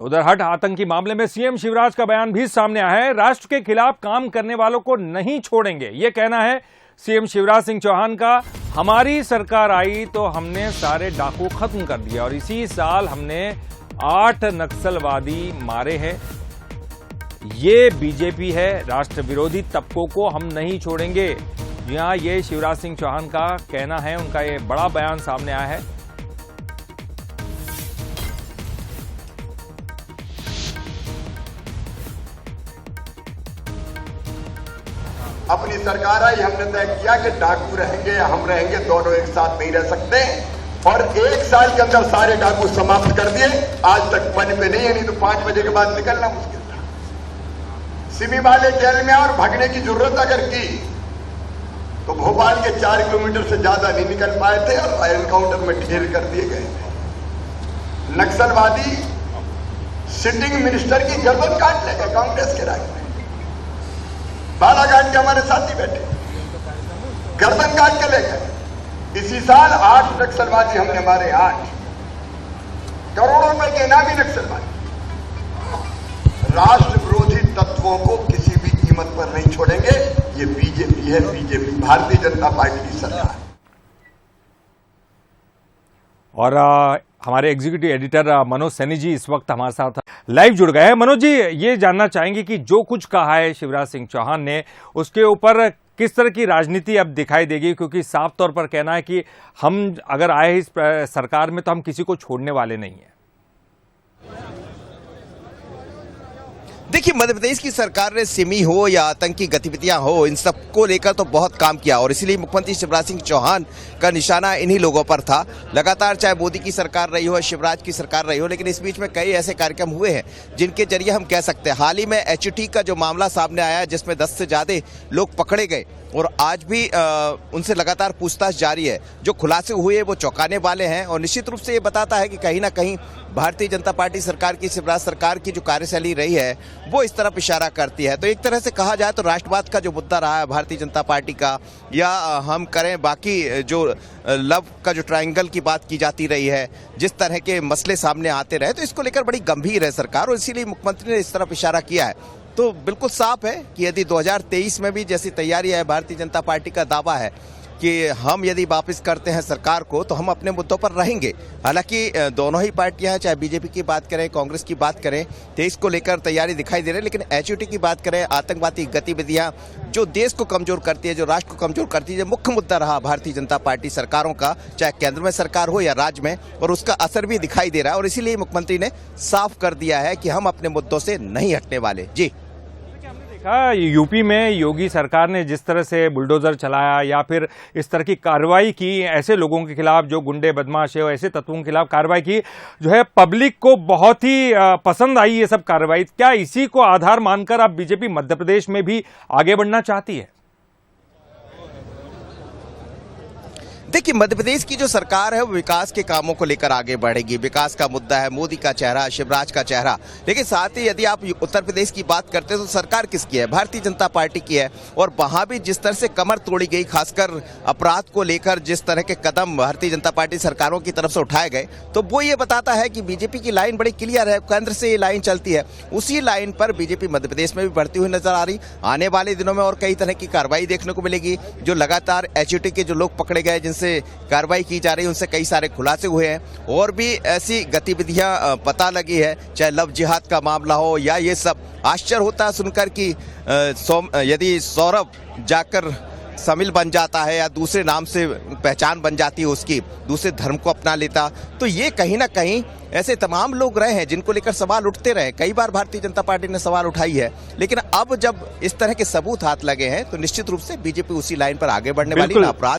उधर हट आतंकी मामले में सीएम शिवराज का बयान भी सामने आया है। राष्ट्र के खिलाफ काम करने वालों को नहीं छोड़ेंगे, ये कहना है सीएम शिवराज सिंह चौहान का। हमारी सरकार आई तो हमने सारे डाकू खत्म कर दिया और इसी साल हमने 8 नक्सलवादी मारे हैं। ये बीजेपी है, राष्ट्र विरोधी तबकों को हम नहीं छोड़ेंगे। यहां ये शिवराज सिंह चौहान का कहना है, उनका ये बड़ा बयान सामने आया है। अपनी सरकार आई, हमने तय किया कि डाकू रहेंगे या हम रहेंगे, दोनों एक साथ नहीं रह सकते और 1 साल के अंदर सारे डाकू समाप्त कर दिए। आज तक बन पे नहीं है, नहीं तो 5 बजे के बाद निकलना मुश्किल था। सिमी वाले जेल में और भागने की जरूरत अगर की तो भोपाल के 4 किलोमीटर से ज्यादा नहीं निकल पाए थे और एनकाउंटर में ढेर कर दिए गए थे। नक्सलवादी सिटिंग मिनिस्टर की गर्दन काट ले गए कांग्रेस के राज में। बालाघाट के हमारे साथी बैठे, गर्दन काट के ले गए। इसी साल 8 नक्सलवादी हमने मारे, 8 करोड़ों रुपए के इनामी नक्सलवादी। राष्ट्र विरोधी तत्वों को किसी भी कीमत पर नहीं छोड़ेंगे। ये बीजेपी है, बीजेपी भारतीय जनता पार्टी की सरकार। और हमारे एग्जीक्यूटिव एडिटर मनोज सैनी जी इस वक्त हमारे साथ लाइव जुड़ गए हैं। मनोज जी, ये जानना चाहेंगे कि जो कुछ कहा है शिवराज सिंह चौहान ने, उसके ऊपर किस तरह की राजनीति अब दिखाई देगी, क्योंकि साफ तौर पर कहना है कि हम अगर आए इस सरकार में तो हम किसी को छोड़ने वाले नहीं हैं। देखिए, मध्य प्रदेश की सरकार ने सिमी हो या आतंकी गतिविधियां हो, इन सबको लेकर तो बहुत काम किया और इसीलिए मुख्यमंत्री शिवराज सिंह चौहान का निशाना इन्हीं लोगों पर था। लगातार चाहे मोदी की सरकार रही हो, शिवराज की सरकार रही हो, लेकिन इस बीच में कई ऐसे कार्यक्रम हुए हैं जिनके जरिए हम कह सकते हैं। हाल ही में HUT का जो मामला सामने आया, जिसमें 10 से ज्यादा लोग पकड़े गए और आज भी उनसे लगातार पूछताछ जारी है। जो खुलासे हुए वो चौंकाने वाले हैं और निश्चित रूप से ये बताता है कि कहीं ना कहीं भारतीय जनता पार्टी सरकार की, शिवराज सरकार की जो कार्यशैली रही है वो इस तरफ इशारा करती है। तो एक तरह से कहा जाए तो राष्ट्रवाद का जो मुद्दा रहा है भारतीय जनता पार्टी का, या हम करें बाकी जो लव का जो ट्रायंगल की बात की जाती रही है, जिस तरह के मसले सामने आते रहे, तो इसको लेकर बड़ी गंभीर है सरकार और इसीलिए मुख्यमंत्री ने इस तरफ इशारा किया है। तो बिल्कुल साफ है कि यदि 2023 में भी जैसी तैयारी है, भारतीय जनता पार्टी का दावा है कि हम यदि वापस करते हैं सरकार को तो हम अपने मुद्दों पर रहेंगे। हालांकि दोनों ही पार्टियां हैं, चाहे बीजेपी की बात करें, कांग्रेस की बात करें, 23 को लेकर तैयारी दिखाई दे रही है। लेकिन HUT की बात करें, आतंकवादी गतिविधियां जो देश को कमजोर करती है, जो राष्ट्र को कमजोर करती है, जो मुख्य मुद्दा रहा भारतीय जनता पार्टी सरकारों का, चाहे केंद्र में सरकार हो या राज्य में, और उसका असर भी दिखाई दे रहा है और इसीलिए मुख्यमंत्री ने साफ कर दिया है कि हम अपने मुद्दों से नहीं हटने वाले। जी, यूपी में योगी सरकार ने जिस तरह से बुलडोजर चलाया या फिर इस तरह की कार्रवाई की, ऐसे लोगों के खिलाफ जो गुंडे बदमाश है, ऐसे तत्वों के खिलाफ कार्रवाई की, जो है पब्लिक को बहुत ही पसंद आई ये सब कार्रवाई। क्या इसी को आधार मानकर अब बीजेपी मध्य प्रदेश में भी आगे बढ़ना चाहती है? देखिए, मध्य प्रदेश की जो सरकार है वो विकास के कामों को लेकर आगे बढ़ेगी। विकास का मुद्दा है, मोदी का चेहरा, शिवराज का चेहरा। लेकिन साथ ही यदि आप उत्तर प्रदेश की बात करते हैं तो सरकार किसकी है? भारतीय जनता पार्टी की है। और वहां भी जिस तरह से कमर तोड़ी गई, खासकर अपराध को लेकर जिस तरह के कदम भारतीय जनता पार्टी सरकारों की तरफ से उठाए गए, तो वो ये बताता है कि बीजेपी की लाइन बड़ी क्लियर है, केंद्र से ये लाइन चलती है। उसी लाइन पर बीजेपी मध्य प्रदेश में भी बढ़ती हुई नजर आ रही। आने वाले दिनों में और कई तरह की कार्रवाई देखने को मिलेगी। जो लगातार HUT के जो लोग पकड़े गए, जिनसे कार्रवाई की जा रही है, उनसे कई सारे खुलासे हुए हैं और भी ऐसी गतिविधियां पता लगी है, चाहे लव जिहाद का मामला हो या ये सब। आश्चर्य होता है सुनकर कि यदि सौरभ जाकर शामिल बन जाता है या दूसरे नाम से पहचान बन जाती है उसकी, दूसरे धर्म को अपना लेता, तो ये कहीं ना कहीं ऐसे तमाम लोग रहे हैं जिनको लेकर सवाल उठते रहे। कई बार भारतीय जनता पार्टी ने सवाल उठाई है, लेकिन अब जब इस तरह के सबूत हाथ लगे हैं तो निश्चित रूप से बीजेपी उसी लाइन पर आगे बढ़ने वाली। अपराध